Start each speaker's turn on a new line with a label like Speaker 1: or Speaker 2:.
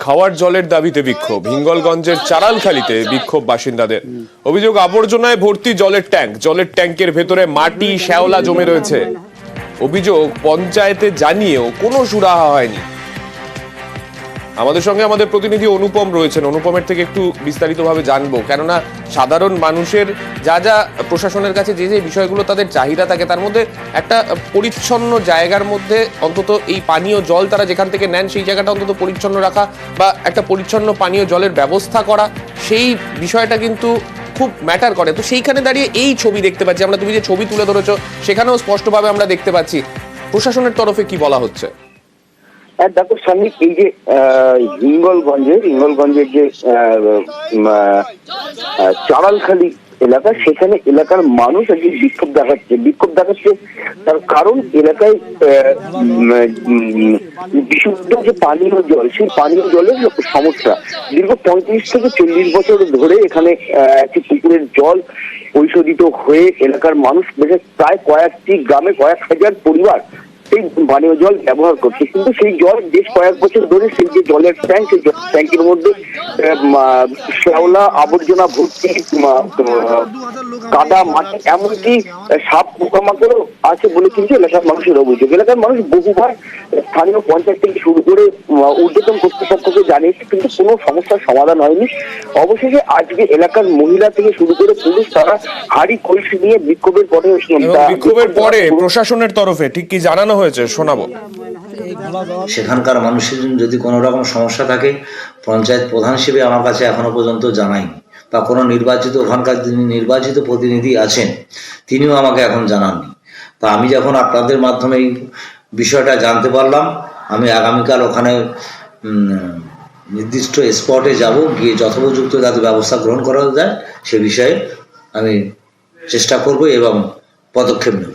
Speaker 1: খাওয়ার জলের দাবিতে বিক্ষোভ। হিঙ্গলগঞ্জের চারালখালীতে বিক্ষোভ বাসিন্দাদের। অভিযোগ, আবর্জনায় ভর্তি জলের ট্যাঙ্ক, জলের ট্যাঙ্কের ভেতরে মাটি শ্যাওলা জমে রয়েছে। অভিযোগ, পঞ্চায়েতে জানিয়েও কোনো সুরাহা হয়নি। আমাদের সঙ্গে আমাদের প্রতিনিধি অনুপম রয়েছেন। অনুপমের থেকে একটু বিস্তারিতভাবে জানবো, কেননা সাধারণ মানুষের যা যা প্রশাসনের কাছে যে যে বিষয়গুলো তাদের চাহিদা থাকে, তার মধ্যে একটা পরিচ্ছন্ন জায়গার মধ্যে অন্তত এই পানীয় জল তারা যেখান থেকে নেন সেই জায়গাটা অন্তত পরিচ্ছন্ন রাখা বা একটা পরিচ্ছন্ন পানীয় জলের ব্যবস্থা করা, সেই বিষয়টা কিন্তু খুব ম্যাটার করে। তো সেইখানে দাঁড়িয়ে এই ছবি দেখতে পাচ্ছি আমরা, তুমি যে ছবি তুলে ধরেছো সেখানেও স্পষ্টভাবে আমরা দেখতে পাচ্ছি প্রশাসনের তরফে কি বলা হচ্ছে।
Speaker 2: দেখো সাময়িক এই যে হিঙ্গলগঞ্জের যে চারালখালী এলাকা, সেখানে এলাকার মানুষ আজকে বিক্ষোভ দেখাচ্ছে। তার কারণ এলাকায় বিশুদ্ধ যে পানীয় জল, সেই পানীয় জলের সমস্যা। দীর্ঘ 35 থেকে 40 বছর ধরে এখানে একটি পুকুরের জল পরিশোধিত হয়ে এলাকার মানুষ প্রায় কয়েকটি গ্রামে কয়েক হাজার পরিবার সেই পানীয় জল ব্যবহার করছে। কিন্তু সেই জল বেশ কয়েক বছর ধরে সেই যে জলের ট্যাঙ্ক, সেই ট্যাঙ্কের মধ্যে শ্যাওলা আবর্জনা ভর্তি, কাদা মাটি, এমনকি সাপ পোকামাকড়ও আছে বলে কিন্তু এলাকার মানুষের অভিযোগ। এলাকার মানুষ বহুবার স্থানীয় পঞ্চায়েত থেকে শুরু করে ঊর্ধ্বতন কর্তৃপক্ষকে জানিয়েছে, কিন্তু কোনো সমস্যার সমাধান হয়নি। অবশেষে আজকে এলাকার মহিলা থেকে শুরু করে পুলিশ তারা হাড়ি কলসি নিয়ে বিক্ষোভের পরে
Speaker 1: প্রশাসনের তরফে ঠিক কি জানানো হয়েছে শোনাবো।
Speaker 3: সেখানকার মানুষের যদি কোনো রকম সমস্যা থাকে, পঞ্চায়েত প্রধান হিসেবে আমার কাছে এখনো পর্যন্ত জানায়নি, বা কোনো ওখানকার যিনি নির্বাচিত প্রতিনিধি আছেন তিনিও আমাকে এখন জানাননি। তা আমি যখন আপনাদের মাধ্যমে এই বিষয়টা জানতে পারলাম, আমি আগামীকাল ওখানে নির্দিষ্ট স্পটে যাব, গিয়ে যথোপযুক্ত যাতে ব্যবস্থা গ্রহণ করা যায় সে বিষয়ে আমি চেষ্টা করব এবং পদক্ষেপ নেব।